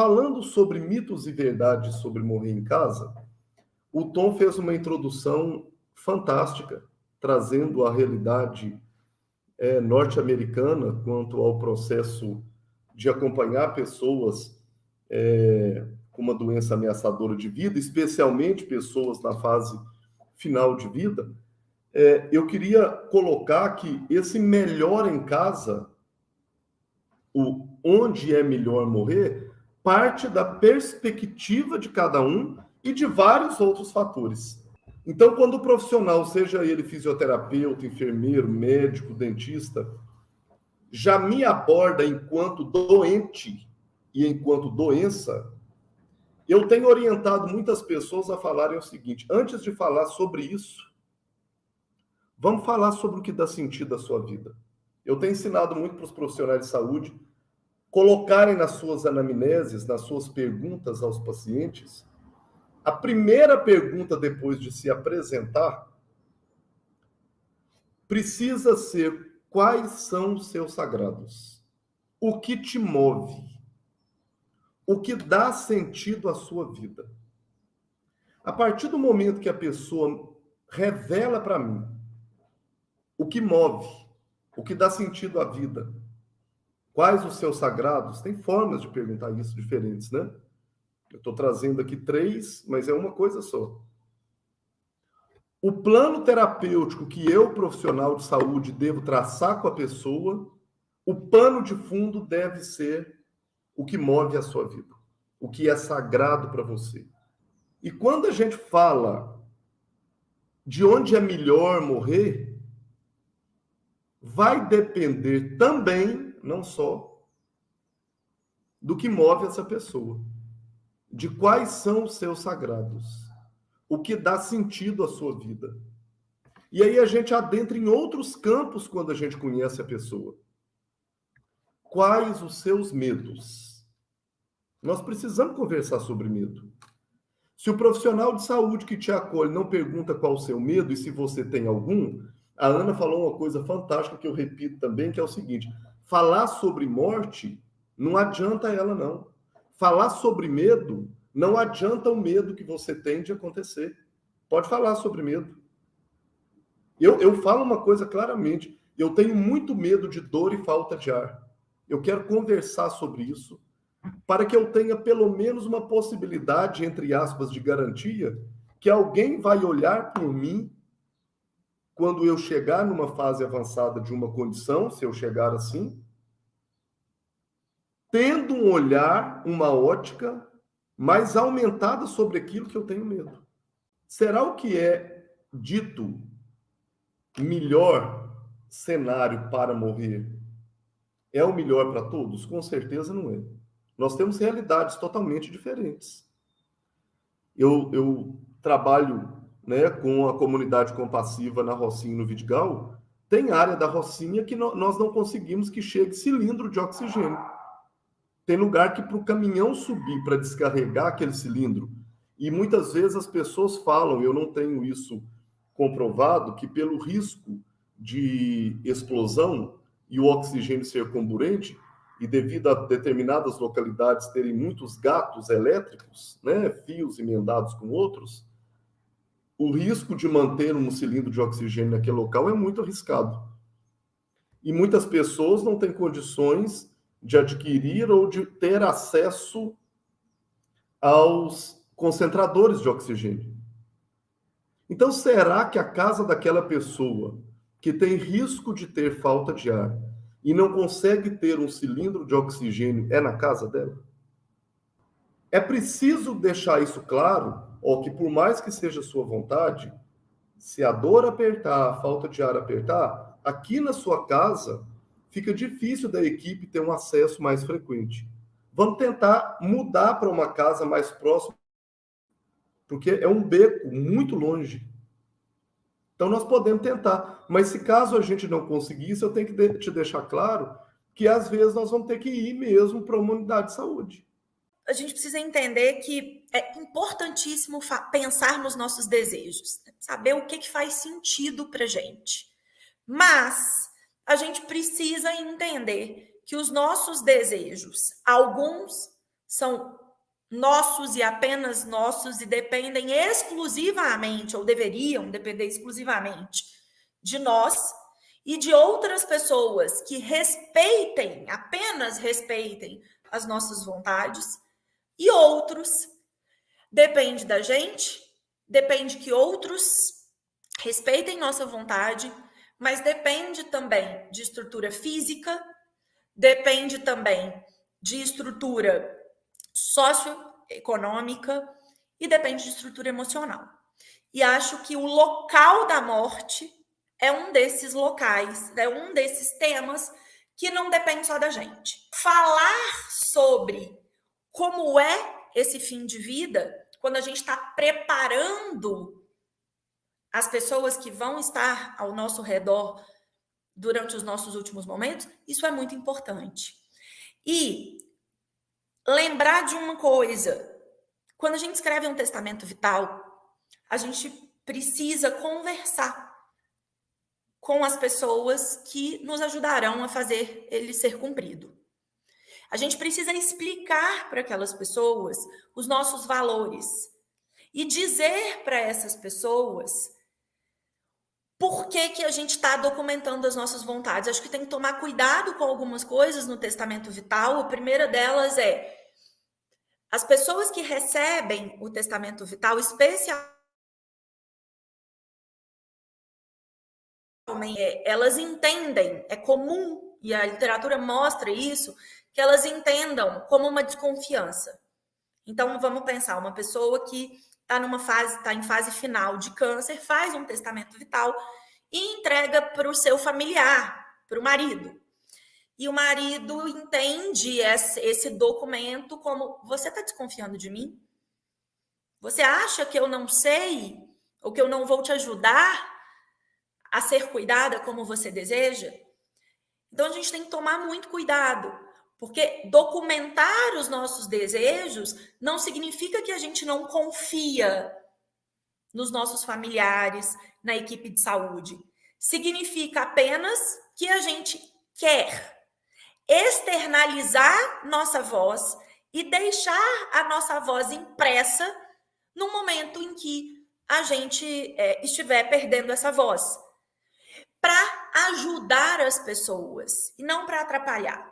falando sobre mitos e verdades sobre morrer em casa, o Tom fez uma introdução fantástica, trazendo a realidade norte-americana quanto ao processo de acompanhar pessoas com uma doença ameaçadora de vida, especialmente pessoas na fase final de vida. Eu queria colocar que esse melhor em casa, o onde é melhor morrer, parte da perspectiva de cada um e de vários outros fatores. Então, quando o profissional, seja ele fisioterapeuta, enfermeiro, médico, dentista, já me aborda enquanto doente e enquanto doença, eu tenho orientado muitas pessoas a falarem o seguinte: antes de falar sobre isso, vamos falar sobre o que dá sentido à sua vida. Eu tenho ensinado muito para os profissionais de saúde colocarem nas suas anamneses, nas suas perguntas aos pacientes, a primeira pergunta depois de se apresentar precisa ser: quais são os seus sagrados? O que te move? O que dá sentido à sua vida? A partir do momento que a pessoa revela para mim o que move, o que dá sentido à vida, quais os seus sagrados, tem formas de perguntar isso diferentes, né? Eu estou trazendo aqui 3, mas é uma coisa só. O plano terapêutico que eu, profissional de saúde, devo traçar com a pessoa, o pano de fundo deve ser o que move a sua vida, o que é sagrado para você. E quando a gente fala de onde é melhor morrer, vai depender também, não só, do que move essa pessoa, de quais são os seus sagrados, o que dá sentido à sua vida. E aí a gente adentra em outros campos quando a gente conhece a pessoa. Quais os seus medos? Nós precisamos conversar sobre medo. Se o profissional de saúde que te acolhe não pergunta qual o seu medo e se você tem algum, a Ana falou uma coisa fantástica que eu repito também, que é o seguinte: falar sobre morte não adianta ela, não. Falar sobre medo não adianta o medo que você tem de acontecer. Pode falar sobre medo. Eu falo uma coisa claramente: eu tenho muito medo de dor e falta de ar. Eu quero conversar sobre isso, para que eu tenha pelo menos uma possibilidade, entre aspas, de garantia, que alguém vai olhar por mim quando eu chegar numa fase avançada de uma condição, se eu chegar assim, tendo um olhar, uma ótica mais aumentada sobre aquilo que eu tenho medo. Será o que é dito melhor cenário para morrer é o melhor para todos? Com certeza não é. Nós temos realidades totalmente diferentes. Eu trabalho, né, com a comunidade compassiva na Rocinha, no Vidigal. Tem área da Rocinha que nós não conseguimos que chegue cilindro de oxigênio. Tem lugar que para o caminhão subir para descarregar aquele cilindro, e muitas vezes as pessoas falam, eu não tenho isso comprovado, que pelo risco de explosão e o oxigênio ser comburente, e devido a determinadas localidades terem muitos gatos elétricos, né, fios emendados com outros, o risco de manter um cilindro de oxigênio naquele local é muito arriscado. E muitas pessoas não têm condições de adquirir ou de ter acesso aos concentradores de oxigênio. Então, será que a casa daquela pessoa que tem risco de ter falta de ar e não consegue ter um cilindro de oxigênio é na casa dela? É preciso deixar isso claro, ó, que por mais que seja sua vontade, se a dor apertar, a falta de ar apertar, aqui na sua casa fica difícil da equipe ter um acesso mais frequente. Vamos tentar mudar para uma casa mais próxima, porque é um beco muito longe. Então, nós podemos tentar. Mas se caso a gente não conseguir isso, eu tenho que te deixar claro que, às vezes, nós vamos ter que ir mesmo para uma unidade de saúde. A gente precisa entender que é importantíssimo pensar nos nossos desejos, saber o que faz sentido para a gente. Mas a gente precisa entender que os nossos desejos, alguns são nossos e apenas nossos e dependem exclusivamente, ou deveriam depender exclusivamente de nós e de outras pessoas que respeitem, apenas respeitem as nossas vontades, e outros depende da gente, depende que outros respeitem nossa vontade, mas depende também de estrutura física, depende também de estrutura socioeconômica e depende de estrutura emocional. E acho que o local da morte é um desses locais, é um desses temas que não depende só da gente. Falar sobre como é esse fim de vida, quando a gente está preparando as pessoas que vão estar ao nosso redor durante os nossos últimos momentos, isso é muito importante. E lembrar de uma coisa, quando a gente escreve um testamento vital, a gente precisa conversar com as pessoas que nos ajudarão a fazer ele ser cumprido. A gente precisa explicar para aquelas pessoas os nossos valores e dizer para essas pessoas por que a gente está documentando as nossas vontades. Acho que tem que tomar cuidado com algumas coisas no testamento vital. A primeira delas é as pessoas que recebem o testamento vital, especialmente, elas entendem, é comum, e a literatura mostra isso, que elas entendam como uma desconfiança. Então, vamos pensar, uma pessoa que está em fase final de câncer, faz um testamento vital e entrega para o seu familiar, para o marido. E o marido entende esse documento como: você está desconfiando de mim? Você acha que eu não sei ou que eu não vou te ajudar a ser cuidada como você deseja? Então, a gente tem que tomar muito cuidado, porque documentar os nossos desejos não significa que a gente não confia nos nossos familiares, na equipe de saúde. Significa apenas que a gente quer externalizar nossa voz e deixar a nossa voz impressa no momento em que a gente estiver perdendo essa voz, para ajudar as pessoas e não para atrapalhar.